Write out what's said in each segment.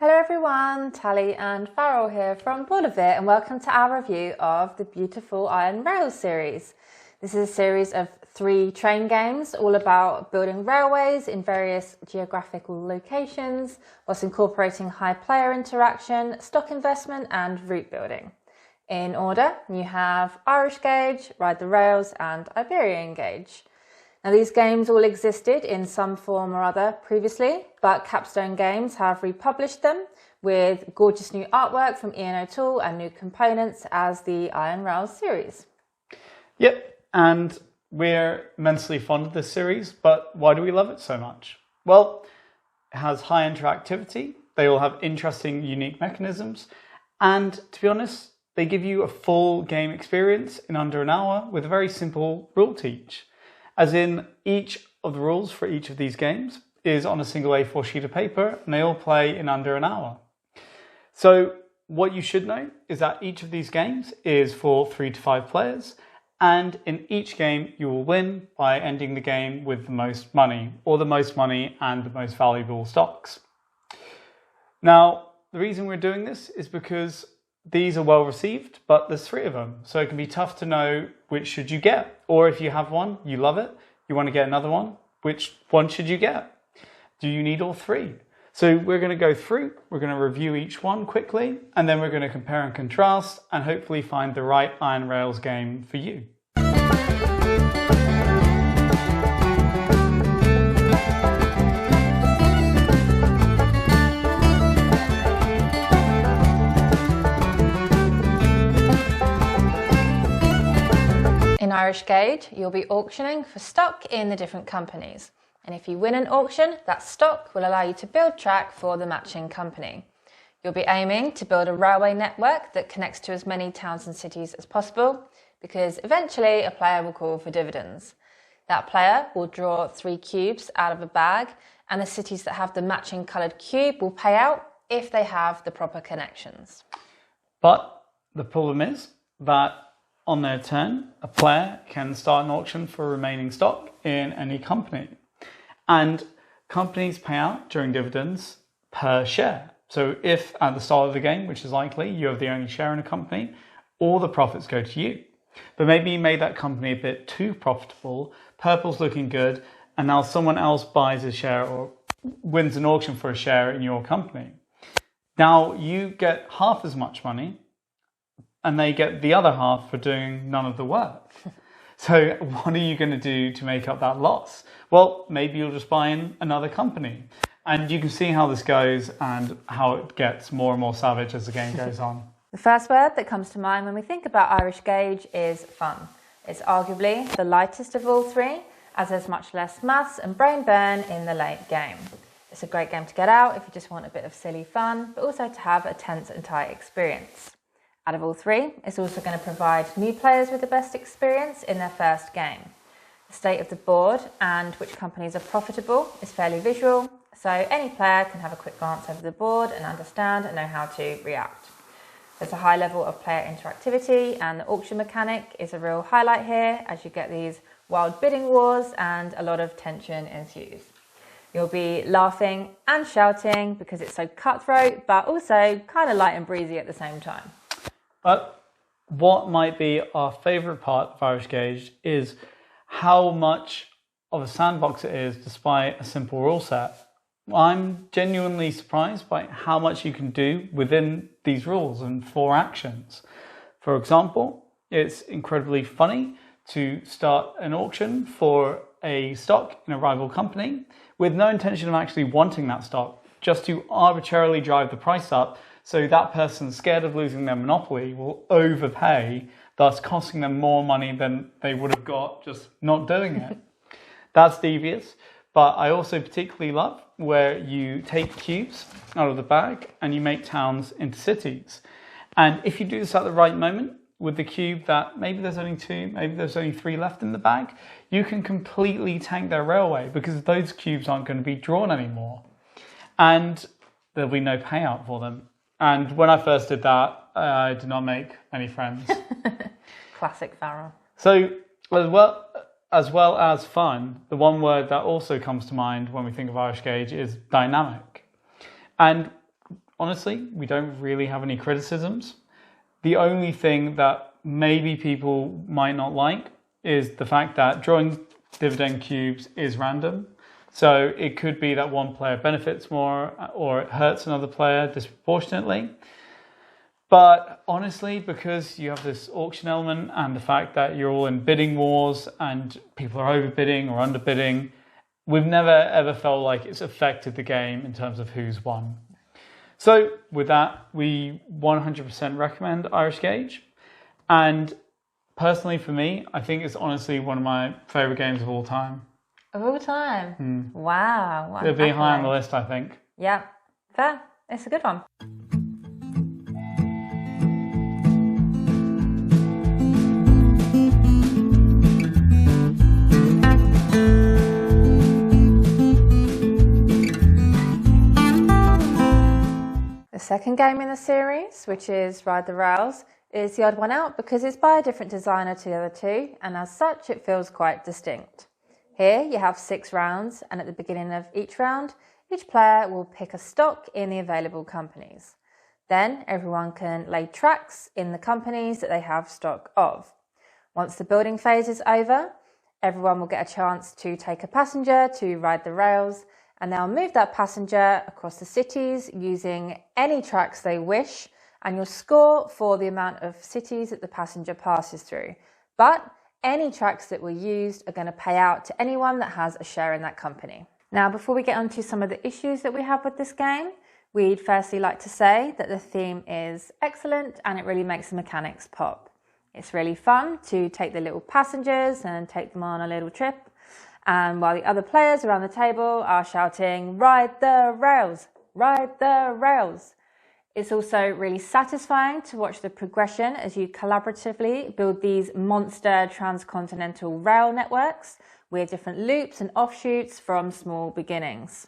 Hello everyone, Tally and Farrell here from Boardavit, and welcome to our review of the beautiful Iron Rails series. This is a series of 3 train games all about building railways in various geographical locations whilst incorporating high player interaction, stock investment and route building. In order, you have Irish Gauge, Ride the Rails and Iberian Gauge. Now these games all existed in some form or other previously, but Capstone Games have republished them with gorgeous new artwork from Ian O'Toole and new components as the Iron Rails series. Yep, and we're immensely fond of this series, but why do we love it so much? Well, it has high interactivity, they all have interesting, unique mechanisms, and to be honest, they give you a full game experience in under an hour with a very simple rule teach. As in, each of the rules for each of these games is on a single A4 sheet of paper and they all play in under an hour. So what you should know is that each of these games is for 3 to 5 players, and in each game you will win by ending the game with the most money, or the most money and the most valuable stocks. Now, the reason we're doing this is because these are well received, but there's 3 of them, so it can be tough to know which should you get. Or if you have one, you love it, you want to get another one, which one should you get? Do you need all 3? So we're going to go through, we're going to review each one quickly, and then we're going to compare and contrast and hopefully find the right Iron Rails game for you. In Irish Gauge, you'll be auctioning for stock in the different companies. And if you win an auction, that stock will allow you to build track for the matching company. You'll be aiming to build a railway network that connects to as many towns and cities as possible, because eventually a player will call for dividends. That player will draw 3 cubes out of a bag, and the cities that have the matching coloured cube will pay out if they have the proper connections. But the problem is that on their turn, a player can start an auction for remaining stock in any company. And companies pay out during dividends per share. So if at the start of the game, which is likely, you have the only share in a company, all the profits go to you. But maybe you made that company a bit too profitable, purple's looking good, and now someone else buys a share or wins an auction for a share in your company. Now you get half as much money, and they get the other half for doing none of the work. So what are you going to do to make up that loss? Well, maybe you'll just buy in another company. And you can see how this goes and how it gets more and more savage as the game goes on. The first word that comes to mind when we think about Irish Gauge is fun. It's arguably the lightest of all 3, as there's much less maths and brain burn in the late game. It's a great game to get out if you just want a bit of silly fun, but also to have a tense and tight experience. Out of all 3, it's also going to provide new players with the best experience in their first game. The state of the board and which companies are profitable is fairly visual, so any player can have a quick glance over the board and understand and know how to react. There's a high level of player interactivity, and the auction mechanic is a real highlight here as you get these wild bidding wars and a lot of tension ensues. You'll be laughing and shouting because it's so cutthroat, but also kind of light and breezy at the same time. But what might be our favourite part of Irish Gauge is how much of a sandbox it is despite a simple rule set. I'm genuinely surprised by how much you can do within these rules and 4 actions. For example, it's incredibly funny to start an auction for a stock in a rival company with no intention of actually wanting that stock, just to arbitrarily drive the price up. So that person, scared of losing their monopoly, will overpay, thus costing them more money than they would have got just not doing it. That's devious, but I also particularly love where you take cubes out of the bag and you make towns into cities. And if you do this at the right moment, with the cube that maybe there's only 2, maybe there's only 3 left in the bag, you can completely tank their railway because those cubes aren't going to be drawn anymore. And there'll be no payout for them. And when I first did that, I did not make any friends. Classic Farrell. So as well as fun, the one word that also comes to mind when we think of Irish Gauge is dynamic. And honestly, we don't really have any criticisms. The only thing that maybe people might not like is the fact that drawing dividend cubes is random. So it could be that one player benefits more or it hurts another player disproportionately. But honestly, because you have this auction element and the fact that you're all in bidding wars and people are overbidding or underbidding, we've never ever felt like it's affected the game in terms of who's won. So with that, we 100% recommend Irish Gauge. And personally for me, I think it's honestly one of my favourite games of all time. Of all time? Wow. It'll be high on the list, I think. Yeah, fair. It's a good one. The second game in the series, which is Ride the Rails, is the odd one out because it's by a different designer to the other two, and as such it feels quite distinct. Here you have 6 rounds, and at the beginning of each round, each player will pick a stock in the available companies. Then everyone can lay tracks in the companies that they have stock of. Once the building phase is over, everyone will get a chance to take a passenger to ride the rails, and they'll move that passenger across the cities using any tracks they wish, and you'll score for the amount of cities that the passenger passes through. But any tracks that were used are going to pay out to anyone that has a share in that company. Now, before we get on to some of the issues that we have with this game, we'd firstly like to say that the theme is excellent and it really makes the mechanics pop. It's really fun to take the little passengers and take them on a little trip. And while the other players around the table are shouting, "Ride the rails! Ride the rails!" It's also really satisfying to watch the progression as you collaboratively build these monster transcontinental rail networks with different loops and offshoots from small beginnings.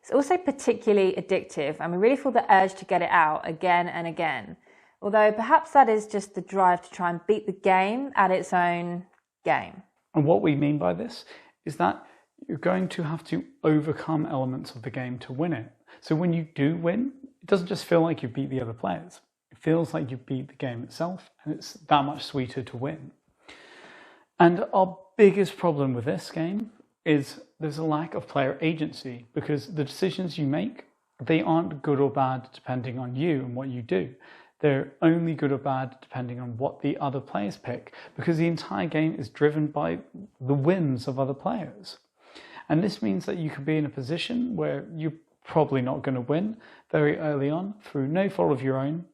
It's also particularly addictive, and we really feel the urge to get it out again and again. Although perhaps that is just the drive to try and beat the game at its own game. And what we mean by this is that you're going to have to overcome elements of the game to win it. So when you do win, it doesn't just feel like you beat the other players. It feels like you beat the game itself, and it's that much sweeter to win. And our biggest problem with this game is there's a lack of player agency, because the decisions you make, they aren't good or bad depending on you and what you do. They're only good or bad depending on what the other players pick, because the entire game is driven by the whims of other players. And this means that you could be in a position where you're probably not going to win very early on through no fault of your own,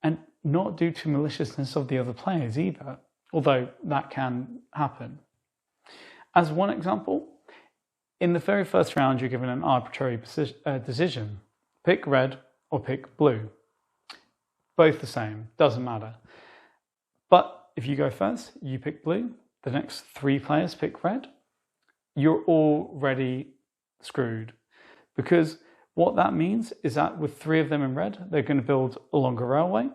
and not due to maliciousness of the other players either, although that can happen. As one example, in the very first round you're given an arbitrary decision. Pick red or pick blue. Both the same, doesn't matter. But if you go first, you pick blue, the next 3 players pick red, you're already screwed. Because what that means is that with 3 of them in red, they're going to build a longer railway,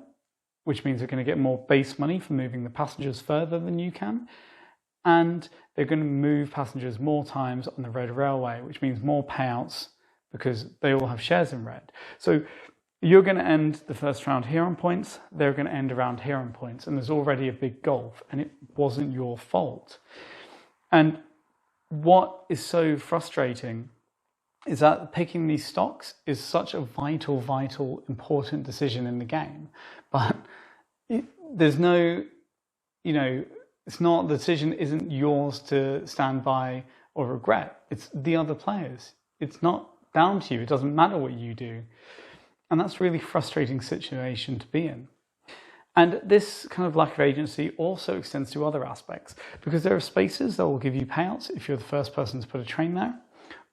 which means they're going to get more base money for moving the passengers further than you can. And they're going to move passengers more times on the red railway, which means more payouts because they all have shares in red. So you're going to end the first round here on points, they're going to end around here on points, and there's already a big gulf, and it wasn't your fault. And what is so frustrating is that picking these stocks is such a vital, important decision in the game. But there's no, it's not, the decision isn't yours to stand by or regret. It's the other players. It's not down to you. It doesn't matter what you do. And that's a really frustrating situation to be in. And this kind of lack of agency also extends to other aspects, because there are spaces that will give you payouts if you're the first person to put a train there,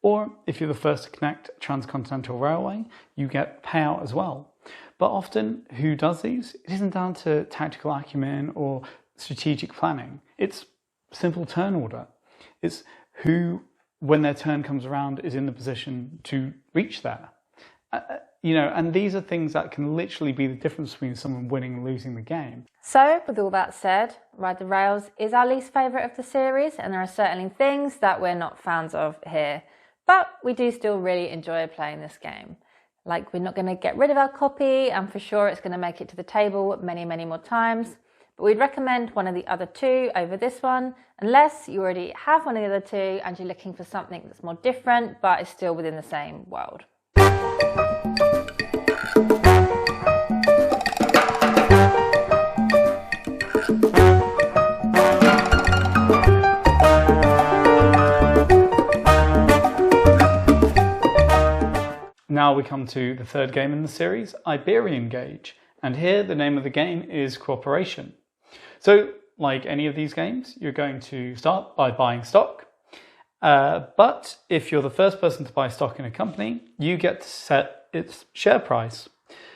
or if you're the first to connect a transcontinental railway, you get payout as well. But often, who does these? It isn't down to tactical acumen or strategic planning. It's simple turn order. It's who, when their turn comes around, is in the position to reach there. And these are things that can literally be the difference between someone winning and losing the game. So, with all that said, Ride the Rails is our least favourite of the series, and there are certainly things that we're not fans of here. But we do still really enjoy playing this game. Like, we're not going to get rid of our copy, and for sure it's going to make it to the table many, many more times. But we'd recommend one of the other two over this one, unless you already have one of the other two and you're looking for something that's more different, but is still within the same world. Now we come to the third game in the series, Iberian Gauge, and here the name of the game is Cooperation. So, like any of these games, you're going to start by buying stock, but if you're the first person to buy stock in a company, you get to set its share price.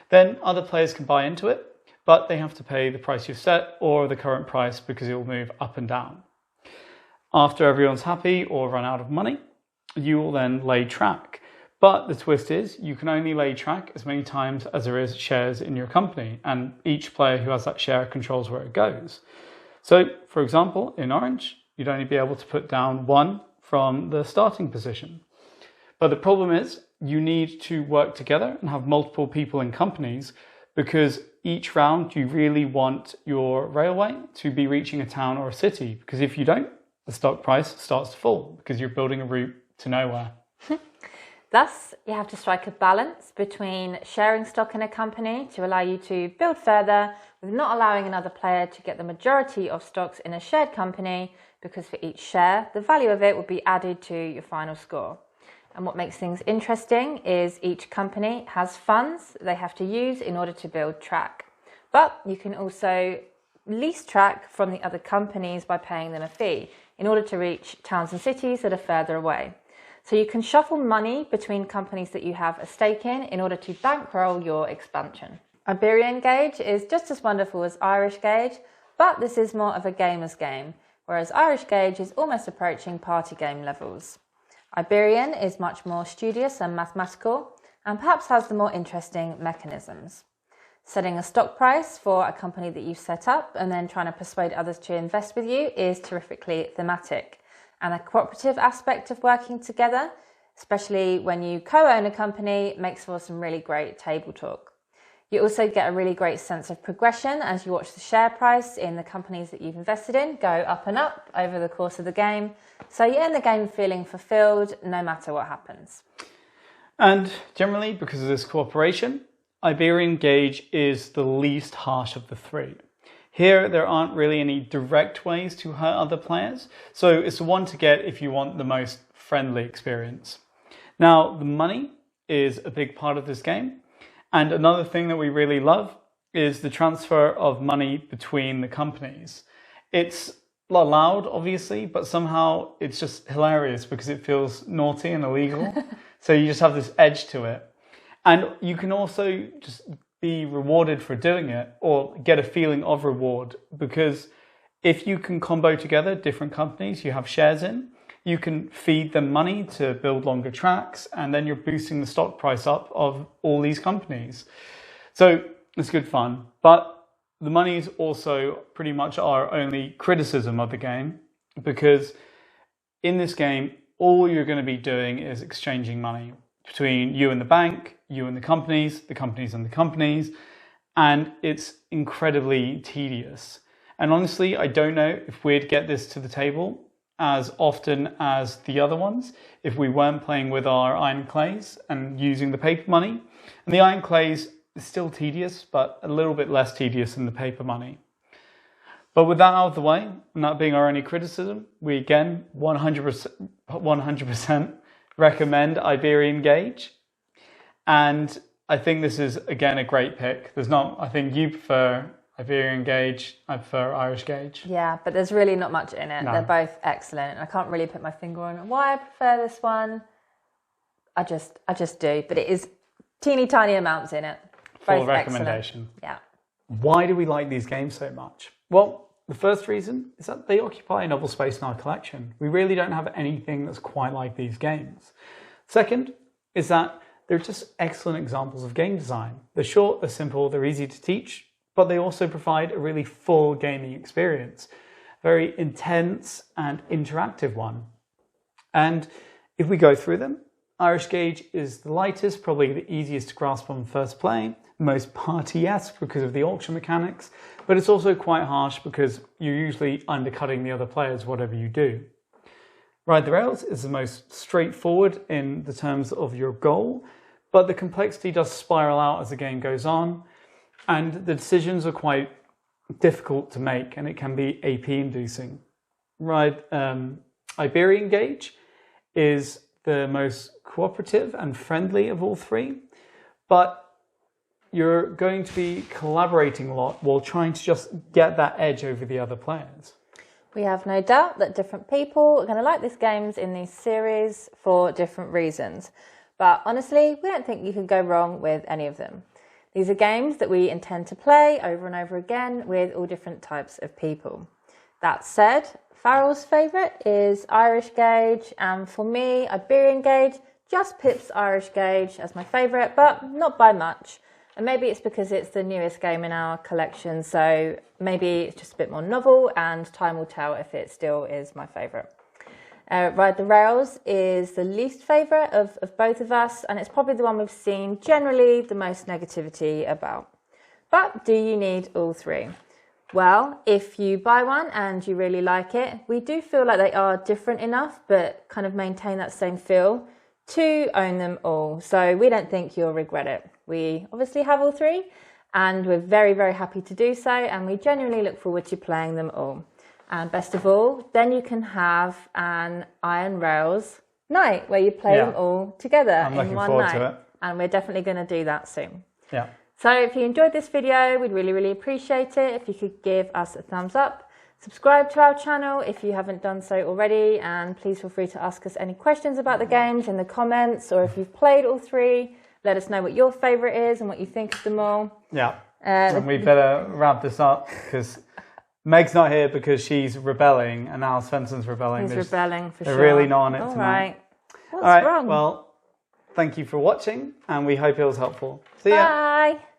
Then other players can buy into it, but they have to pay the price you've set or the current price because it will move up and down. After everyone's happy or run out of money, you will then lay track. But the twist is you can only lay track as many times as there is shares in your company, and each player who has that share controls where it goes. So, for example, in orange, you'd only be able to put down 1 from the starting position. But the problem is you need to work together and have multiple people in companies, because each round you really want your railway to be reaching a town or a city, because if you don't, the stock price starts to fall because you're building a route to nowhere. Thus, you have to strike a balance between sharing stock in a company to allow you to build further, with not allowing another player to get the majority of stocks in a shared company, because for each share, the value of it will be added to your final score. And what makes things interesting is each company has funds they have to use in order to build track. But you can also lease track from the other companies by paying them a fee in order to reach towns and cities that are further away. So you can shuffle money between companies that you have a stake in order to bankroll your expansion. Iberian Gauge is just as wonderful as Irish Gauge, but this is more of a gamer's game, whereas Irish Gauge is almost approaching party game levels. Iberian is much more studious and mathematical, and perhaps has the more interesting mechanisms. Setting a stock price for a company that you've set up and then trying to persuade others to invest with you is terrifically thematic. And the cooperative aspect of working together, especially when you co-own a company, makes for some really great table talk. You also get a really great sense of progression as you watch the share price in the companies that you've invested in go up and up over the course of the game. So you end the game feeling fulfilled no matter what happens. And generally, because of this cooperation, Iberian Gauge is the least harsh of the three. Here, there aren't really any direct ways to hurt other players, so it's the one to get if you want the most friendly experience. Now, the money is a big part of this game, and another thing that we really love is the transfer of money between the companies. It's allowed, obviously, but somehow it's just hilarious because it feels naughty and illegal, so you just have this edge to it. And you can also just be rewarded for doing it, or get a feeling of reward, because if you can combo together different companies you have shares in, you can feed them money to build longer tracks, and then you're boosting the stock price up of all these companies. So it's good fun, but the money is also pretty much our only criticism of the game, because in this game all you're going to be doing is exchanging money between you and the bank, you and the companies and the companies, and it's incredibly tedious. And honestly, I don't know if we'd get this to the table as often as the other ones if we weren't playing with our iron clays and using the paper money. And the iron clays is still tedious, but a little bit less tedious than the paper money. But with that out of the way, and that being our only criticism, we again 100% recommend Iberian Gauge. And I think this is, again, a great pick. I think you prefer Iberian Gauge, I prefer Irish Gauge. Yeah, but there's really not much in it. No. They're both excellent. I can't really put my finger on why I prefer this one. I just do. But it is teeny tiny amounts in it. Full recommendation. Excellent. Yeah. Why do we like these games so much? Well, the first reason is that they occupy a novel space in our collection. We really don't have anything that's quite like these games. Second is that they're just excellent examples of game design. They're short, they're simple, they're easy to teach, but they also provide a really full gaming experience. Very intense and interactive one. And if we go through them, Irish Gauge is the lightest, probably the easiest to grasp on first play, most party-esque because of the auction mechanics, but it's also quite harsh because you're usually undercutting the other players whatever you do. Ride the Rails is the most straightforward in the terms of your goal, but the complexity does spiral out as the game goes on, and the decisions are quite difficult to make, and it can be AP-inducing. Iberian Gauge is the most cooperative and friendly of all three, but you're going to be collaborating a lot while trying to just get that edge over the other players. We have no doubt that different people are going to like these games in these series for different reasons. But honestly, we don't think you can go wrong with any of them. These are games that we intend to play over and over again with all different types of people. That said, Farrell's favourite is Irish Gauge, and for me, Iberian Gauge just pips Irish Gauge as my favourite, but not by much. And maybe it's because it's the newest game in our collection, so maybe it's just a bit more novel, and time will tell if it still is my favourite. Ride the Rails is the least favourite of both of us, and it's probably the one we've seen generally the most negativity about. But do you need all three? Well, if you buy one and you really like it, we do feel like they are different enough, but kind of maintain that same feel to own them all. So we don't think you'll regret it. We obviously have all three, and we're very, very happy to do so, and we genuinely look forward to playing them all. And best of all, then you can have an Iron Rails night where you play them all together in one night. To it. And we're definitely going to do that soon. Yeah. So if you enjoyed this video, we'd really, really appreciate it if you could give us a thumbs up. Subscribe to our channel if you haven't done so already, and please feel free to ask us any questions about the games in the comments, or if you've played all three, let us know what your favourite is and what you think of them all. Yeah. And we better wrap this up because Meg's not here because she's rebelling, and now Svensson's rebelling. He's rebelling for sure. They're really not on it all tonight. Right. What's all right. wrong? Well, thank you for watching, and we hope it was helpful. See ya. Bye.